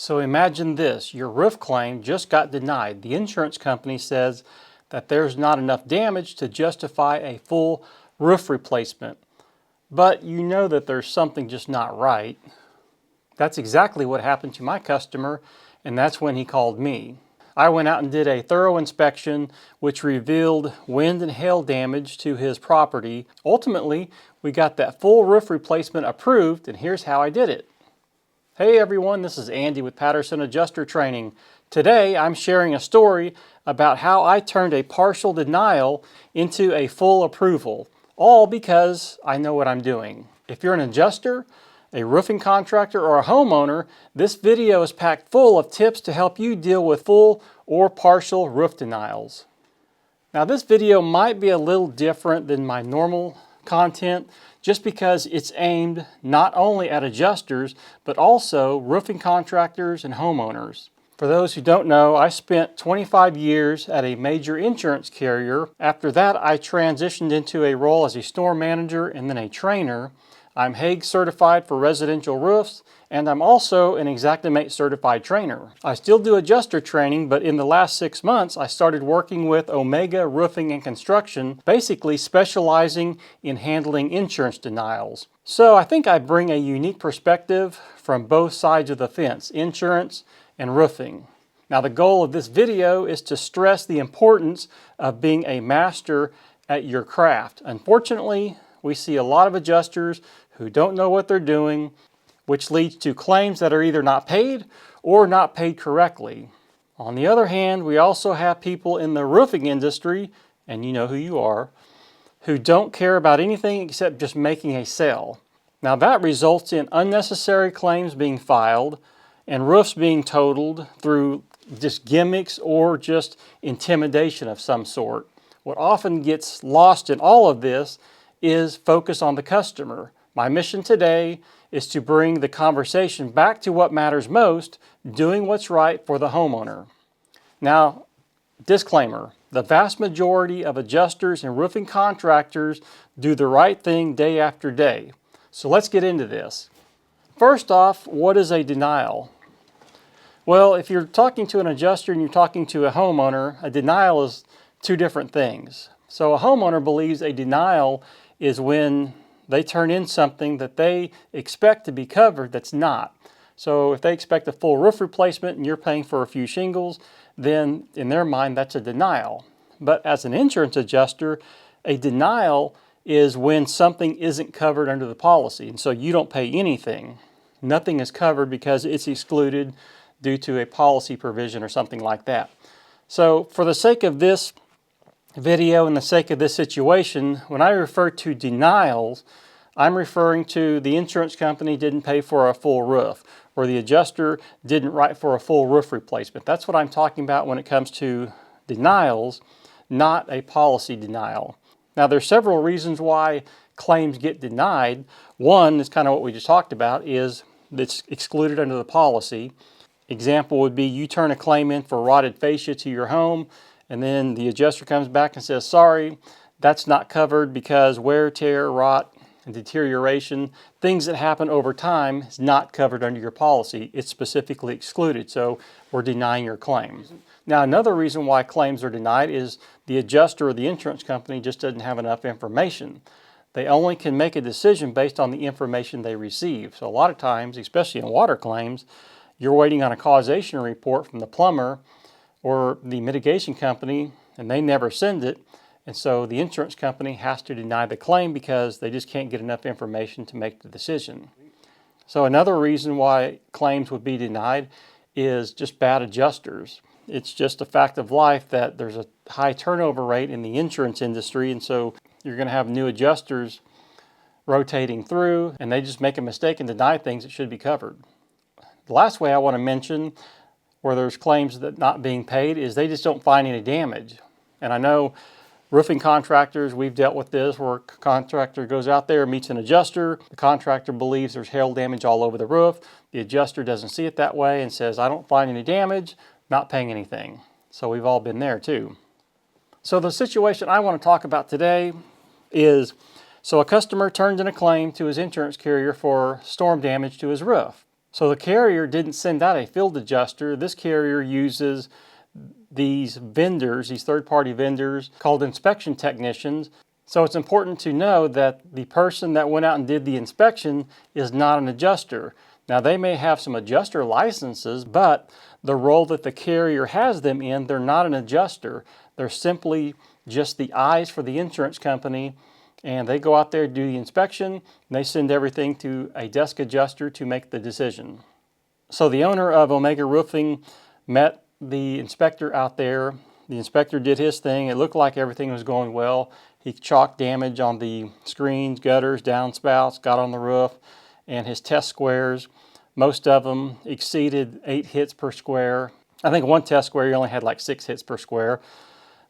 So imagine this, your roof claim just got denied. The insurance company says that there's not enough damage to justify a full roof replacement. But you know that there's something just not right. That's exactly what happened to my customer, and that's when he called me. I went out and did a thorough inspection which revealed wind and hail damage to his property. Ultimately, we got that full roof replacement approved, and here's how I did it. Hey everyone, this is Andy with Patterson Adjuster Training. Today I'm sharing a story about how I turned a partial denial into a full approval, all because I know what I'm doing. If you're an adjuster, a roofing contractor, or a homeowner, this video is packed full of tips to help you deal with full or partial roof denials. Now this video might be a little different than my normal content just because it's aimed not only at adjusters but also roofing contractors and homeowners. For those who don't know, I spent 25 years at a major insurance carrier. After that, I transitioned into a role as a store manager and then a trainer. I'm Hague certified for residential roofs, and I'm also an Xactimate certified trainer. I still do adjuster training, but in the last 6 months, I started working with Omega Roofing and Construction, basically specializing in handling insurance denials. So I think I bring a unique perspective from both sides of the fence, insurance and roofing. Now the goal of this video is to stress the importance of being a master at your craft. Unfortunately, we see a lot of adjusters who don't know what they're doing, which leads to claims that are either not paid or not paid correctly. On the other hand, we also have people in the roofing industry, and you know who you are, who don't care about anything except just making a sale. Now that results in unnecessary claims being filed and roofs being totaled through just gimmicks or just intimidation of some sort. What often gets lost in all of this is focus on the customer. My mission today is to bring the conversation back to what matters most, doing what's right for the homeowner. Now, disclaimer, the vast majority of adjusters and roofing contractors do the right thing day after day. So let's get into this. First off, what is a denial? Well, if you're talking to an adjuster and you're talking to a homeowner, a denial is two different things. So a homeowner believes a denial is when they turn in something that they expect to be covered that's not. So if they expect a full roof replacement and you're paying for a few shingles, then in their mind that's a denial. But as an insurance adjuster, a denial is when something isn't covered under the policy, and so you don't pay anything. Nothing is covered because it's excluded due to a policy provision or something like that. So for the sake of this video and the sake of this situation, when I refer to denials, I'm referring to the insurance company didn't pay for a full roof, or the adjuster didn't write for a full roof replacement. That's what I'm talking about when it comes to denials, not a policy denial. Now there's several reasons why claims get denied. One is kind of what we just talked about, is it's excluded under the policy. Example would be you turn a claim in for rotted fascia to your home, and then the adjuster comes back and says, sorry, that's not covered because wear, tear, rot, and deterioration, things that happen over time, is not covered under your policy. It's specifically excluded, so we're denying your claim. Now another reason why claims are denied is the adjuster or the insurance company just doesn't have enough information. They only can make a decision based on the information they receive. So a lot of times, especially in water claims, you're waiting on a causation report from the plumber or the mitigation company, and they never send it. And so the insurance company has to deny the claim because they just can't get enough information to make the decision. So another reason why claims would be denied is just bad adjusters. It's just a fact of life that there's a high turnover rate in the insurance industry, and so you're going to have new adjusters rotating through, and they just make a mistake and deny things that should be covered. The last way I want to mention where there's claims that not being paid is they just don't find any damage. And I know roofing contractors, we've dealt with this where a contractor goes out there, meets an adjuster. The contractor believes there's hail damage all over the roof. The adjuster doesn't see it that way and says, I don't find any damage, not paying anything. So we've all been there too. So the situation I want to talk about today is, so a customer turns in a claim to his insurance carrier for storm damage to his roof. So the carrier didn't send out a field adjuster. This carrier uses these vendors, these third-party vendors called inspection technicians. So it's important to know that the person that went out and did the inspection is not an adjuster. Now they may have some adjuster licenses, but the role that the carrier has them in, they're not an adjuster. They're simply just the eyes for the insurance company, and they go out there, do the inspection, and they send everything to a desk adjuster to make the decision. So the owner of Omega Roofing met the inspector out there. The inspector did his thing. It looked like everything was going well. He chalked damage on the screens, gutters, downspouts, got on the roof, and his test squares, most of them exceeded 8 hits per square. I think one test square he only had like 6 hits per square,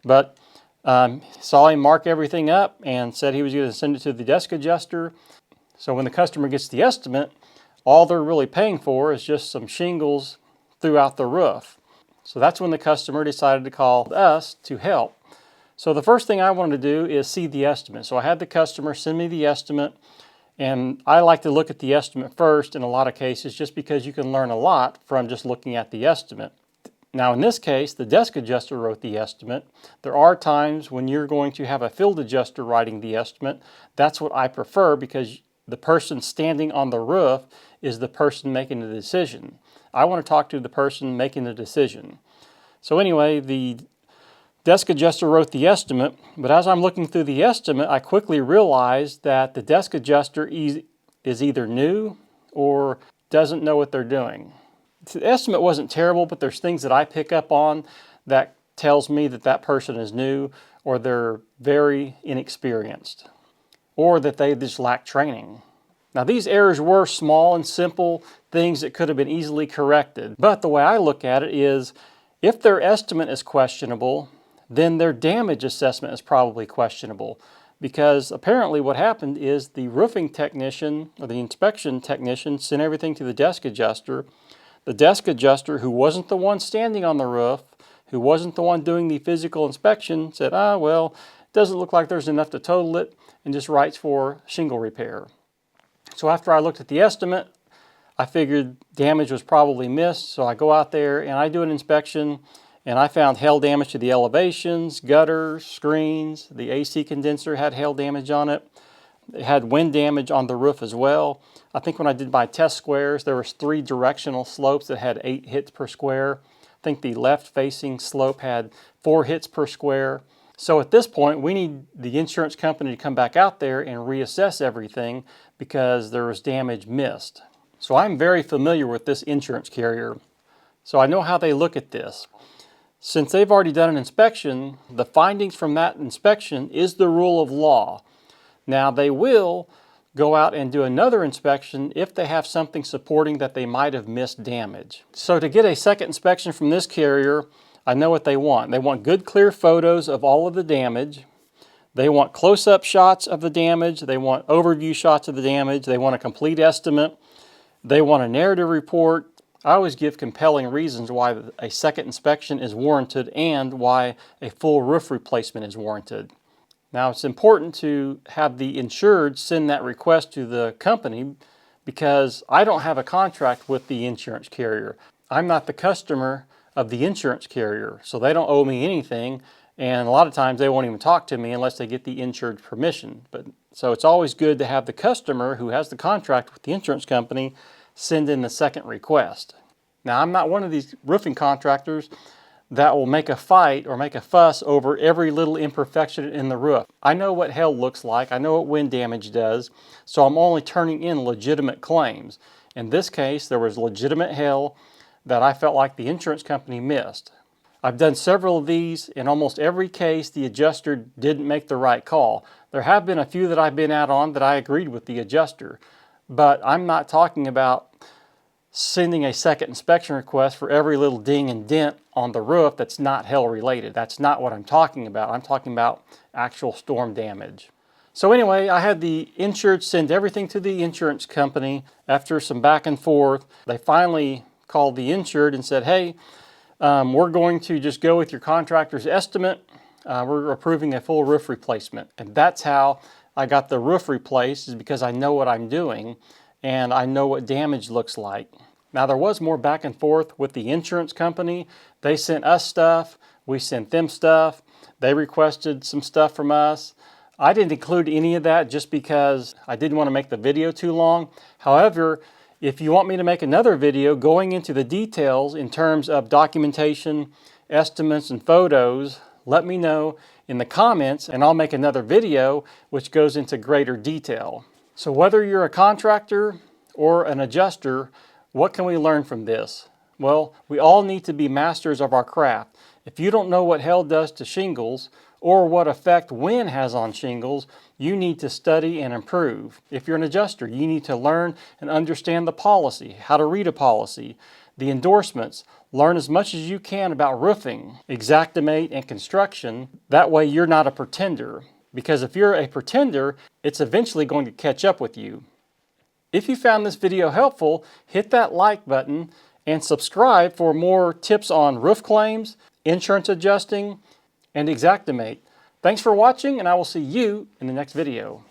but saw him mark everything up and said he was going to send it to the desk adjuster. So when the customer gets the estimate, all they're really paying for is just some shingles throughout the roof. So that's when the customer decided to call us to help. So the first thing I wanted to do is see the estimate. So I had the customer send me the estimate, and I like to look at the estimate first in a lot of cases just because you can learn a lot from just looking at the estimate. Now in this case, the desk adjuster wrote the estimate. There are times when you're going to have a field adjuster writing the estimate. That's what I prefer because the person standing on the roof is the person making the decision. I want to talk to the person making the decision. So anyway, the desk adjuster wrote the estimate, but as I'm looking through the estimate, I quickly realized that the desk adjuster is either new or doesn't know what they're doing. The estimate wasn't terrible, but there's things that I pick up on that tells me that that person is new, or they're very inexperienced, or that they just lack training. Now these errors were small and simple things that could have been easily corrected, but the way I look at it is if their estimate is questionable, then their damage assessment is probably questionable, because apparently what happened is the roofing technician or the inspection technician sent everything to the desk adjuster. The desk adjuster, who wasn't the one standing on the roof, who wasn't the one doing the physical inspection, said, well, it doesn't look like there's enough to total it, and just writes for shingle repair. So after I looked at the estimate, I figured damage was probably missed, so I go out there and I do an inspection, and I found hail damage to the elevations, gutters, screens. The AC condenser had hail damage on it. It had wind damage on the roof as well. I think when I did my test squares, there was 3 directional slopes that had 8 hits per square. I think the left-facing slope had 4 hits per square. So at this point, we need the insurance company to come back out there and reassess everything because there was damage missed. So I'm very familiar with this insurance carrier, so I know how they look at this. Since they've already done an inspection, the findings from that inspection is the rule of law. Now they will go out and do another inspection if they have something supporting that they might have missed damage. So to get a second inspection from this carrier, I know what they want. They want good clear photos of all of the damage. They want close-up shots of the damage. They want overview shots of the damage. They want a complete estimate. They want a narrative report. I always give compelling reasons why a second inspection is warranted and why a full roof replacement is warranted. Now it's important to have the insured send that request to the company because I don't have a contract with the insurance carrier. I'm not the customer of the insurance carrier, so they don't owe me anything, and a lot of times they won't even talk to me unless they get the insured permission. So it's always good to have the customer who has the contract with the insurance company send in the second request. Now I'm not one of these roofing contractors that will make a fight or make a fuss over every little imperfection in the roof. I know what hail looks like, I know what wind damage does, so I'm only turning in legitimate claims. In this case, there was legitimate hail that I felt like the insurance company missed. I've done several of these. In almost every case, the adjuster didn't make the right call. There have been a few that I've been out on that I agreed with the adjuster, but I'm not talking about sending a second inspection request for every little ding and dent on the roof that's not hail related. That's not what I'm talking about. I'm talking about actual storm damage. So anyway, I had the insured send everything to the insurance company. After some back and forth, they finally called the insured and said, hey, we're going to just go with your contractor's estimate. We're approving a full roof replacement. And that's how I got the roof replaced, is because I know what I'm doing and I know what damage looks like. Now there was more back and forth with the insurance company. They sent us stuff, we sent them stuff, they requested some stuff from us. I didn't include any of that just because I didn't want to make the video too long. However, if you want me to make another video going into the details in terms of documentation, estimates, and photos, let me know in the comments and I'll make another video which goes into greater detail. So whether you're a contractor or an adjuster, what can we learn from this? Well, we all need to be masters of our craft. If you don't know what hail does to shingles or what effect wind has on shingles, you need to study and improve. If you're an adjuster, you need to learn and understand the policy, how to read a policy, the endorsements, learn as much as you can about roofing, Xactimate, and construction. That way you're not a pretender. Because if you're a pretender, it's eventually going to catch up with you. If you found this video helpful, hit that like button and subscribe for more tips on roof claims, insurance adjusting, and Xactimate. Thanks for watching, and I will see you in the next video.